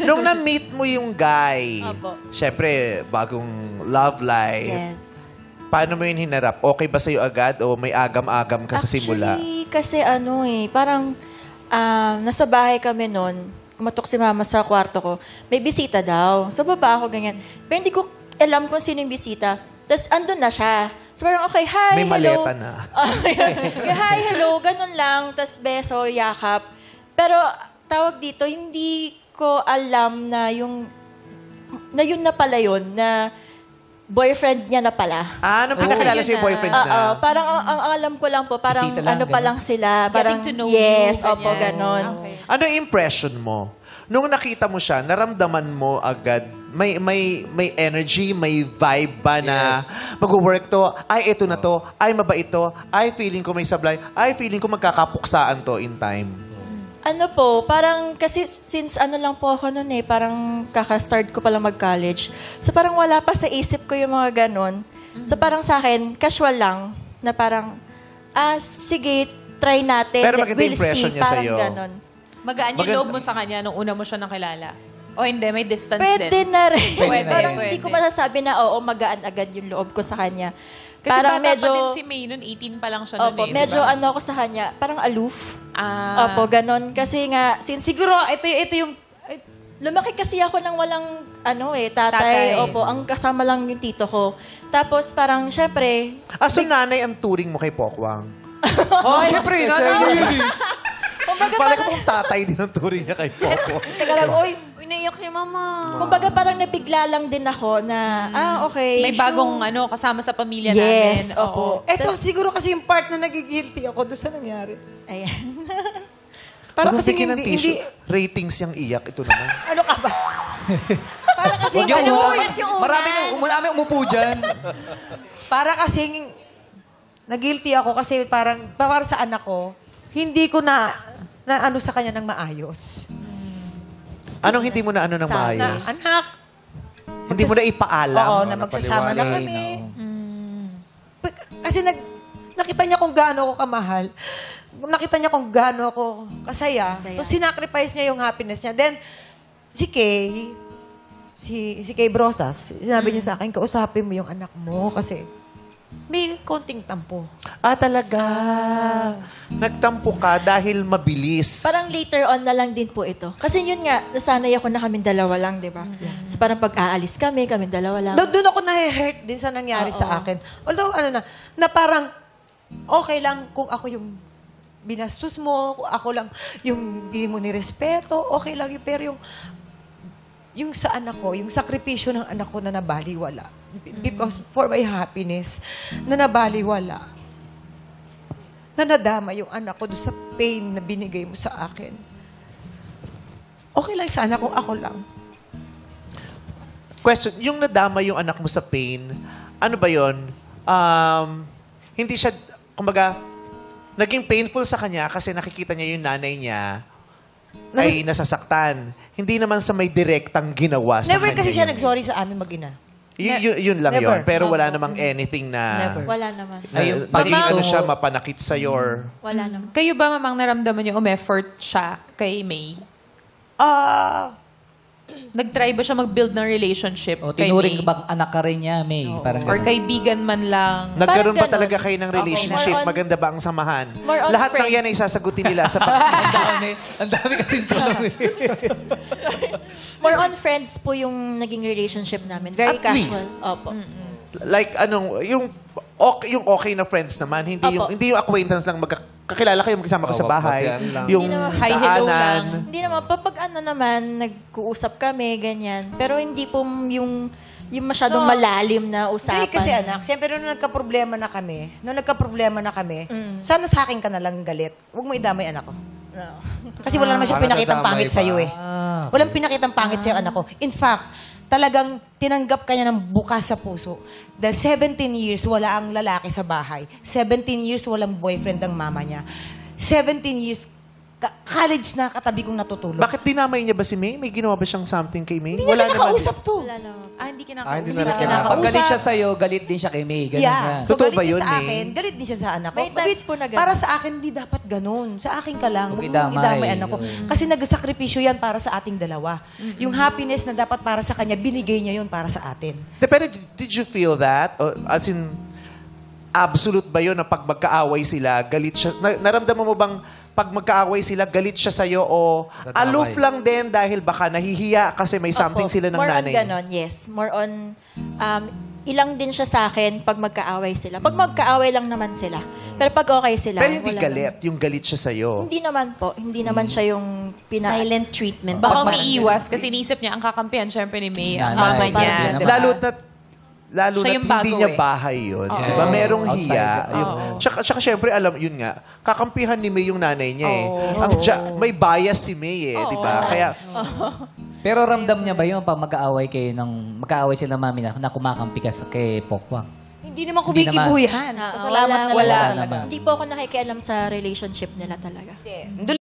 Nung na-meet mo yung guy, Opo. syempre, bagong love life. Yes. Paano mo yun hinarap? Okay ba sa'yo agad o may agam-agam ka sa simula? Actually, kasi parang nasa bahay kami noon, kumatok si mama sa kwarto ko, may bisita daw. So, baba ako ganyan. Pero hindi ko alam kung sino yung bisita. Tapos, andun na siya. So, parang, okay, hi, May hello. maleta na. Hi, hello, ganun lang. Tapos, beso, yakap. Pero, tawag dito, hindi ko alam na yun na pala yun, na boyfriend niya na pala. Nung pinakilala yun siya yung na. boyfriend na. Parang ang alam ko lang po, parang Bisita lang, pa lang sila. Parang, Getting to know yes, you, opo, ganyan. ganon. Okay. Ano yung impression mo? Nung nakita mo siya, naramdaman mo agad, may energy, may vibe ba na mag-work to, ay ito na to, ay mabait to, ay feeling ko may sablay, ay feeling ko magkakapuksaan to in time. Ano po, parang kasi since lang po ako noon parang kaka-start ko palang mag-college. So parang wala pa sa isip ko yung mga ganon. So parang sa akin, casual lang, na parang, sige, try natin. Pero maganda We'll impression see, niya parang sa'yo. ganon. Magaan yung loob mo sa kanya nung una mo siya nakilala? O hindi, may distance Pwede din? na rin. Pwede, parang pwede. hindi ko masasabi na magaan agad yung loob ko sa kanya. Kasi parang bata pa din si May nun, 18 pa lang siya nun Opo, eh. medyo diba? ako sa kanya, parang aloof. Ah. Opo, ganon. Kasi nga, Siguro, ito yung... lumaki kasi ako ng walang, tatay. Tatay. Opo, ang kasama lang yung tito ko. Tapos parang, syempre, So nanay ang turing mo kay Pokwang? Siyempre, nanay. Pala ko pong tatay din ang turing niya kay Pokwang. Teka lang, uy, Naiyak si mama. kumbaga parang nabigla lang din ako na, okay. May bagong kasama sa pamilya Yes, namin. opo. eto siguro kasi yung part na nagigilty ako doon sa nangyari. Ayan. Para kasi Bigyan ng hindi, tissue. Ratings yung iyak. Ito naman. ano ka ba? Para kasi, Huwag yung ano, marami umupo dyan. para kasing nagilty ako kasi parang, para sa anak ko, hindi ko na ano sa kanya ng maayos. Anong hindi mo na ano ng Na, maayos? anak, Hindi mo na ipaalam? oo, na magsasama na kami. Kasi nakita niya kung gaano ako kamahal. Nakita niya kung gaano ako kasaya. So, sinacrifice niya yung happiness niya. Then, si Kay, si Kay Brosas, sinabi niya sa akin, kausapin mo yung anak mo kasi may konting tampo. Talaga. Nagtampo ka dahil mabilis. Parang later on na lang din po ito. Kasi yun nga, nasanay ako na kaming dalawa lang, di ba? So parang pag aalis kaming dalawa lang. Doon ako na-hurt din sa nangyari sa akin. Although, na parang okay lang kung ako yung binastos mo, kung ako lang yung hindi mo nirespeto, okay lang yun. Pero yung sa anak ko, yung sakripisyo ng anak ko na nabaliwala. Because for my happiness, na nabaliwala. Na nadama yung anak ko doon sa pain na binigay mo sa akin. Okay lang sana kung ako lang. Question, yung nadama yung anak mo sa pain, ano ba yon? Hindi siya, kumbaga, naging painful sa kanya kasi nakikita niya yung nanay niya ay nasasaktan. Hindi naman sa may direktang ginawa sa Never kanya. kasi siya yun. nagsorry sa amin mag-ina. Yun lang Never. yun. Pero wala namang anything na... Never. Wala naman. Naging ano siya, mapanakit sa'yo or... Wala naman. Kayo ba, mamang, naramdaman niyo effort siya kay May? Nag-try ba siya mag-build ng relationship O, kay tinuring May? bang anak ka rin niya, May? Parang Or ganun. kaibigan man lang? Nagkaroon ba Parang talaga ganon. kayo ng relationship? More on- Maganda ba ang samahan? more on Lahat ng friends. yan ay sasagutin nila sa Ang dami kasing tanong eh. More on friends po yung naging relationship namin. Very At casual. least. Opo. Like, yung okay na friends naman. Hindi Opo. yung acquaintance lang kakilala kayo, magsama ka sa bahay. Wag-wag yan lang. Yung Hindi naman. Hi, hello daanan. lang. Hindi naman. Pag naman, nag-uusap kami, ganyan. Pero hindi po yung masyadong malalim na usapan. Hindi kasi anak, siyempre nung nagka-problema na kami, sana sa akin ka na lang galit. Huwag mo idamay anak ko. Kasi wala naman siya Para pinakitang nadamay pangit pa. sa'yo eh. Walang pinakitang pangit sa'yo anak ko. In fact, talagang tinanggap ka niya ng bukas sa puso. Dahil 17 years, wala ang lalaki sa bahay. 17 years, walang boyfriend ang mama niya. 17 years, college na katabi kong natutulog. Bakit dinamay niya ba si May? May ginawa ba siyang something kay May? Hindi niya kinakausap to. Wala lang. Hindi hindi kinakausap. na kinakausap. Pag galit siya sa'yo, galit din siya kay May. Ganun Yeah. yan. So, Totoo galit ba siya yun, sa May? akin, galit din siya sa anak ko. May times po na ganun. Para sa akin, hindi dapat ganun. Sa akin ka lang. Huwag Huwag mong idamay. idamay anak ko. Kasi nagsakripisyo yan para sa ating dalawa. Yung happiness na dapat para sa kanya, binigay niya yun para sa atin. Pero did you feel that? O, as in, absolute ba yun na pag magkaaway sila, galit siya? Naramdaman mo bang pag magkaaway sila, galit siya sa'yo o Nadamay. aloof lang din dahil baka nahihiya kasi may something Opo. sila ng More nanay on niya? ganon, yes. More on, ilang din siya sa akin pag magkaaway sila. Pag magkaaway lang naman sila. Pero pag okay sila, Pero hindi wala galit, yung galit siya sa'yo. naman. Hindi naman po. Hindi naman siya yung Silent treatment. Baka Parang umiiwas kasi inisip niya ang kakampihan syempre ni May, ang Nanay. mama niya. Parang diba? Lalo Siya na yung hindi bago niya eh. bahay yun. Diba? Merong Outside. hiya. Oo. Tsaka syempre, alam, yun nga, kakampihan ni May yung nanay niya eh. May bias si May eh, di ba? Kaya, Pero ramdam niya ba yun pag magkaaway sila mami na kumakampi ka kay Pokwang? Hindi naman Hindi naman. kumikibuyan. Pasalamat na wala. lang naman. talaga. Hindi po ako nakikialam sa relationship nila talaga. Hindi.